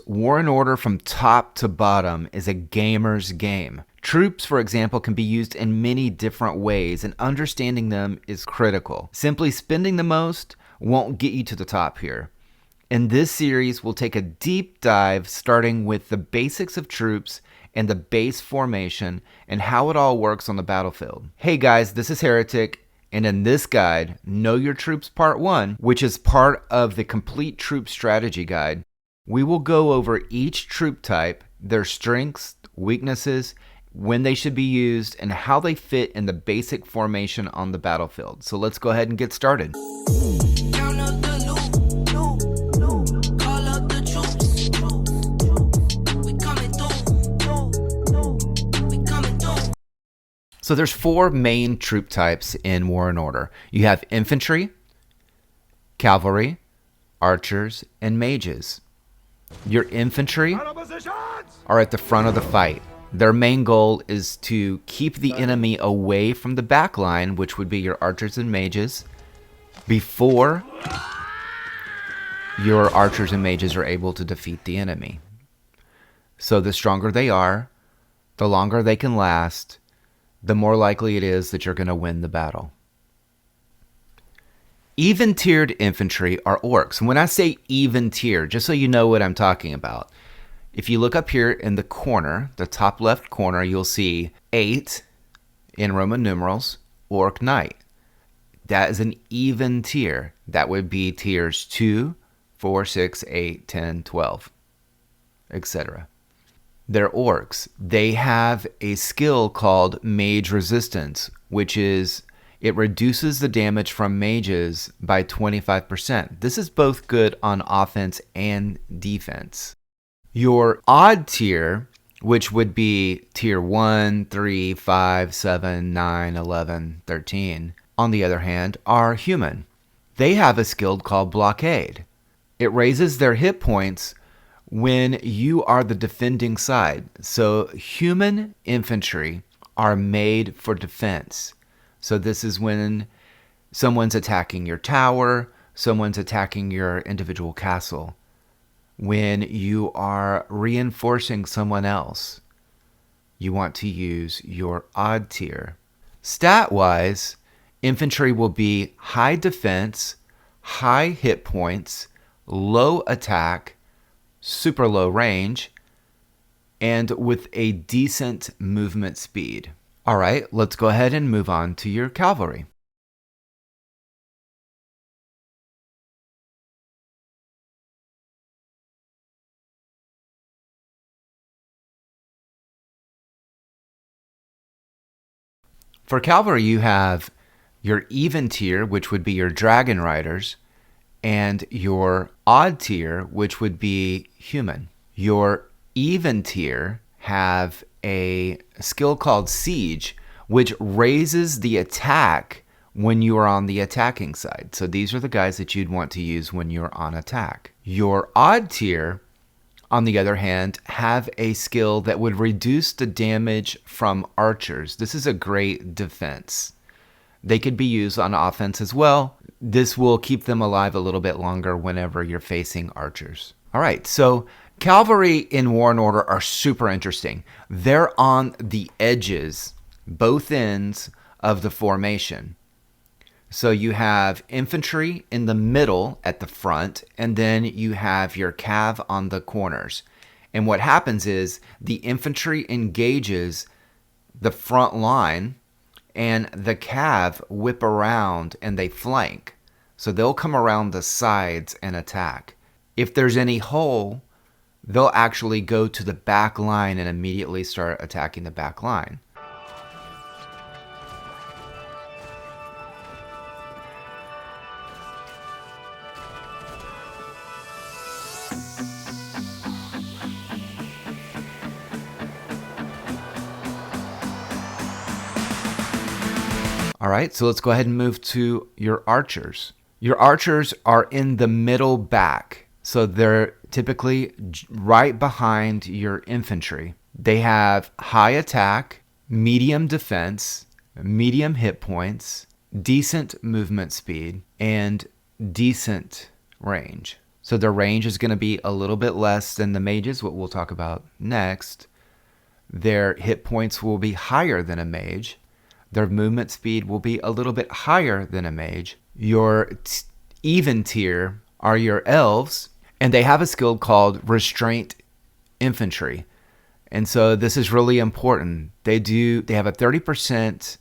War and Order from top to bottom is a gamer's game. Troops, for example, can be used in many different ways, and understanding them is critical. Simply spending the most won't get you to the top here. In this series, we'll take a deep dive starting with the basics of troops and the base formation and how it all works on the battlefield. Hey guys, this is Heretic, and in this guide, Know Your Troops Part 1, which is part of the Complete Troop Strategy Guide, we will go over each troop type, their strengths, weaknesses, when they should be used, and how they fit in the basic formation on the battlefield. So let's go ahead and get started. So there's four main troop types in War and Order. You have Infantry, Cavalry, Archers, and Mages. Your infantry are at the front of the fight. Their main goal is to keep the enemy away from the back line, which would be your archers and mages, before your archers and mages are able to defeat the enemy. So the stronger they are, the longer they can last, the more likely it is that you're going to win the battle. Even-tiered infantry are orcs. And when I say even-tier, just so you know what I'm talking about, if you look up here in the corner, the top left corner, you'll see 8 in Roman numerals, Orc Knight. That is an even tier. That would be tiers 2, 4, 6, 8, 10, 12, etc. They're orcs. They have a skill called Mage Resistance, which is it reduces the damage from mages by 25%. This is both good on offense and defense. Your odd tier, which would be tier 1, 3, 5, 7, 9, 11, 13, on the other hand, are human. They have a skill called Blockade. It raises their hit points when you are the defending side. So human infantry are made for defense. So this is when someone's attacking your tower, someone's attacking your individual castle. When you are reinforcing someone else, you want to use your odd tier. Stat-wise, infantry will be high defense, high hit points, low attack, super low range, and with a decent movement speed. All right, let's go ahead and move on to your cavalry. For cavalry, you have your even tier, which would be your dragon riders, and your odd tier, which would be human. Your even tier have a skill called Siege, which raises the attack when you are on the attacking side. So these are the guys that you'd want to use when you're on attack. Your odd tier, on the other hand, have a skill that would reduce the damage from archers. This is a great defense. They could be used on offense as well. This will keep them alive a little bit longer whenever you're facing archers. All right, so cavalry in War and Order are super interesting. They're on the edges, both ends of the formation. So you have infantry in the middle at the front, and then you have your cav on the corners. And what happens is the infantry engages the front line, and the cav whip around and they flank. So they'll come around the sides and attack. If there's any hole, they'll actually go to the back line and immediately start attacking the back line. All right, so let's go ahead and move to your archers. Your archers are in the middle back, so they're typically right behind your infantry. They have high attack, medium defense, medium hit points, decent movement speed, and decent range. So their range is going to be a little bit less than the mages, what we'll talk about next. Their hit points will be higher than a mage. Their movement speed will be a little bit higher than a mage. Your even tier are your elves, and they have a skill called Restraint Infantry. And so this is really important. They have a 30%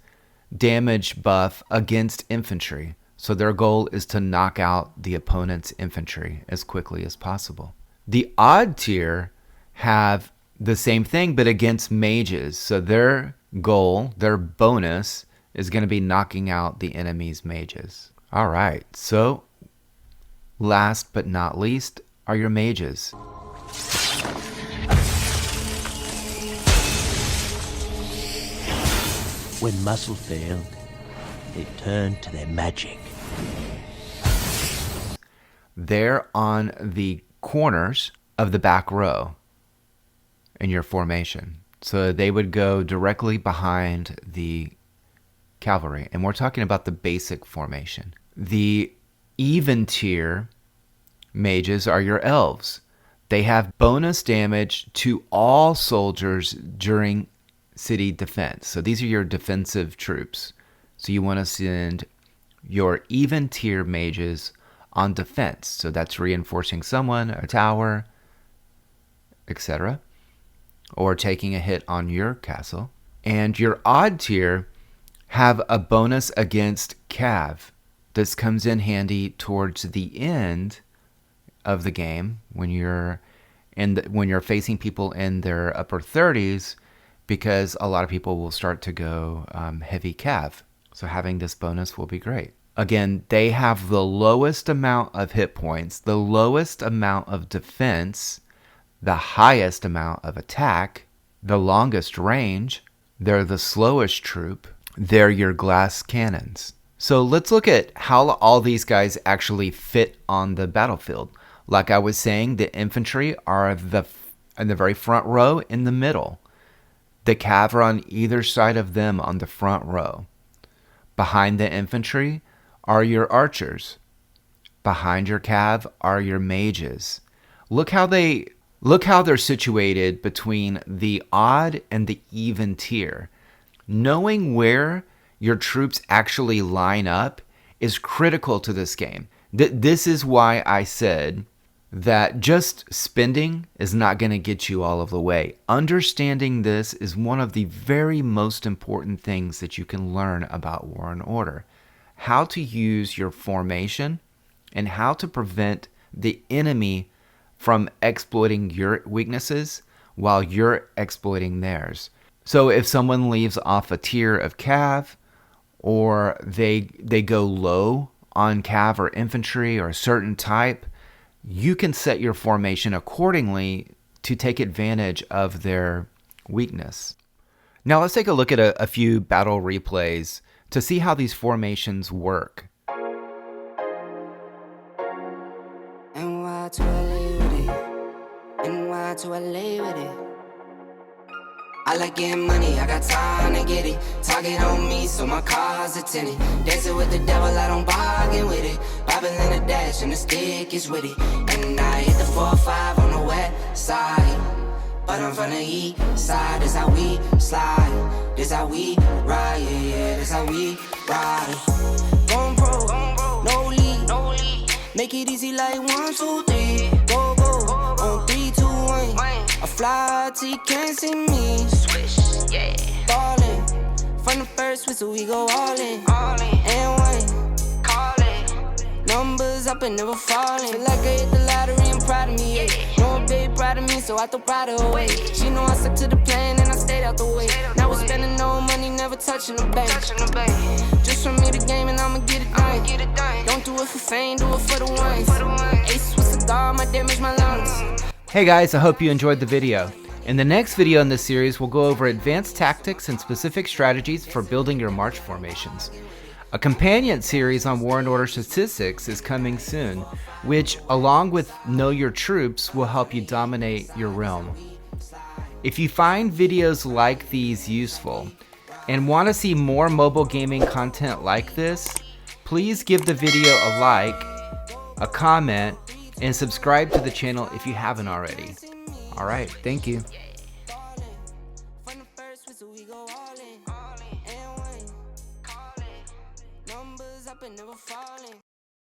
damage buff against infantry. So their goal is to knock out the opponent's infantry as quickly as possible. The odd tier have the same thing, but against mages. So their goal, their bonus, is going to be knocking out the enemy's mages. All right, so last but not least are your mages. When muscle failed, they turned to their magic. They're on the corners of the back row in your formation. So they would go directly behind the cavalry. And we're talking about the basic formation. The even tier mages are your elves. They have bonus damage to all soldiers during city defense. So these are your defensive troops. So you want to send your even tier mages on defense. So that's reinforcing someone, a tower, etc. Or taking a hit on your castle. And your odd tier have a bonus against cav. This comes in handy towards the end of the game when you're facing people in their upper 30s, because a lot of people will start to go heavy cav. So having this bonus will be great. Again, they have the lowest amount of hit points, the lowest amount of defense, the highest amount of attack, the longest range. They're the slowest troop. They're your glass cannons. So let's look at how all these guys actually fit on the battlefield. Like I was saying, the infantry are in the very front row in the middle. The cav are on either side of them on the front row. Behind the infantry are your archers. Behind your cav are your mages. Look how they're situated between the odd and the even tier. Knowing where your troops actually line up is critical to this game. This is why I said that just spending is not going to get you all of the way. Understanding this is one of the very most important things that you can learn about War and Order. How to use your formation and how to prevent the enemy from exploiting your weaknesses while you're exploiting theirs. So if someone leaves off a tier of cav, or they go low on cav or infantry or a certain type, you can set your formation accordingly to take advantage of their weakness. Now let's take a look at a few battle replays to see how these formations work. NY to LA with it. NY to LA with it. I like getting money, I got time to get it. Target on me, so my car's a tenant. Dancing with the devil, I don't bargain with it. Bobbing in the dash, and the stick is with it. And I hit the 4-5 on the west side. But I'm from the east side, this how we slide. This how we ride, yeah, this how we ride. Going pro, no lead. Make it easy like 1, 2, 3. Go, on 3, 2, 1. I fly till you can't see me. Swish, yeah. Ballin'. From the first whistle, we go all in. And one. Call it. Numbers up and never falling. Feel like I hit the lottery and proud of me, yeah. No baby proud of me, so I throw pride away. She know I stuck to the plan and I stayed out the way. Now we're spending no money, never touching the bank. Just from me the game and I'ma get it done. Don't do it for fame, do it for the ones. Ace with cigar, my damage, my lungs. Hey guys, I hope you enjoyed the video. In the next video in this series, we'll go over advanced tactics and specific strategies for building your march formations. A companion series on War and Order statistics is coming soon, which, along with Know Your Troops, will help you dominate your realm. If you find videos like these useful and want to see more mobile gaming content like this, please give the video a like, a comment, and subscribe to the channel if you haven't already. All right, thank you. From the first whistle, we go all in. And when numbers up and never falling.